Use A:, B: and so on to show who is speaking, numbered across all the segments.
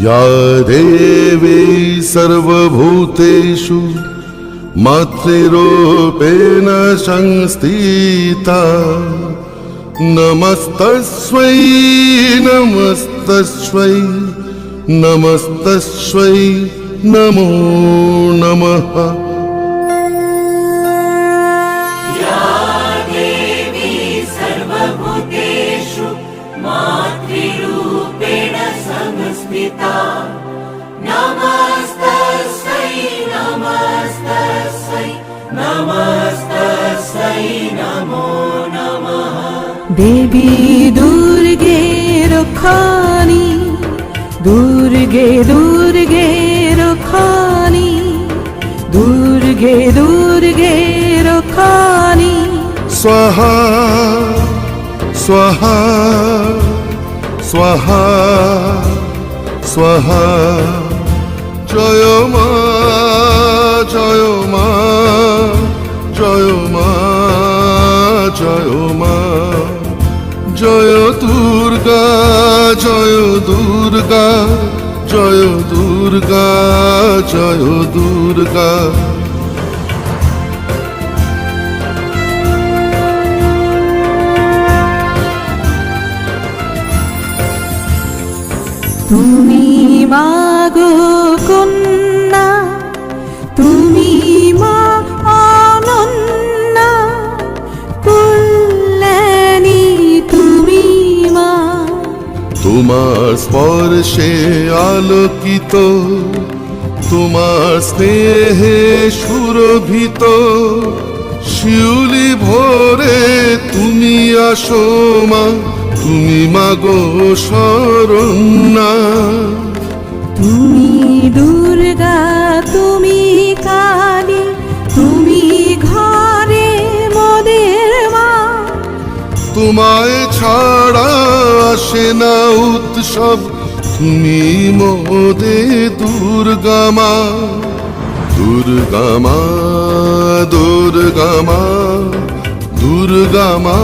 A: या देवी सर्वभूतेषु मातृरूपेण संस्थिता नमस्तस्मै नमस्तस्मै नमस्तस्मै नमो नमः।
B: या देवी सर्वभूतेषु मातृरूपेण संस्थिता नमस्तस्यै नमस्तस्यै नमस्तस्यै नमो नमः।
C: देवी दुर्गे रक्षाणि दुर्गे दुर्गे रक्षाणि दुर्गे दुर्गे रक्षाणि
A: स्वाहा स्वाहा स्वाहा स्वाहा जय मा जय मा जय मा जय मा जय दुर्गा जय दुर्गा जय दुर्गा जय दुर्गा।
C: তুমি মাগো কন্যা তুমি মা অনন্যা কল্যাণী তুমি মা।
A: তোমার স্পর্শে আলোকিত তোমার স্নেহে সুরভিত শিউলি ভোরে তুমি আসো মা তুমি মাগো শরণ্যা।
C: তুমি দুর্গা তুমি কালী তুমি ঘরে মোদের মা।
A: তোমায় ছাড়া আসে না উৎসব তুমি মোদে দুর্গা মা দুর্গা মা দুর্গা মা দুর্গা মা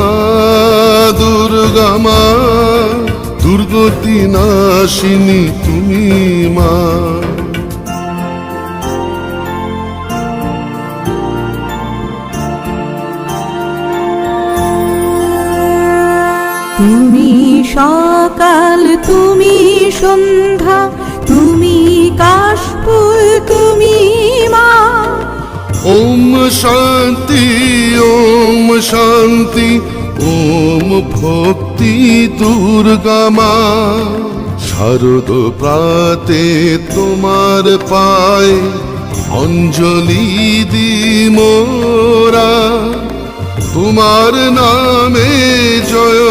A: দুর্গা মা দুর্গতি নাশিনী তুমি মা।
C: তুমি সকাল তুমি সন্ধ্যা তুমি কাশফুল তুমি মা।
A: ওম শান্তি ওম শান্তি ওম ভক্তি দুর্গা মা। শারদ প্রাতে তোমার পায় অঞ্জলি দি মোরা তোমার নামে জয়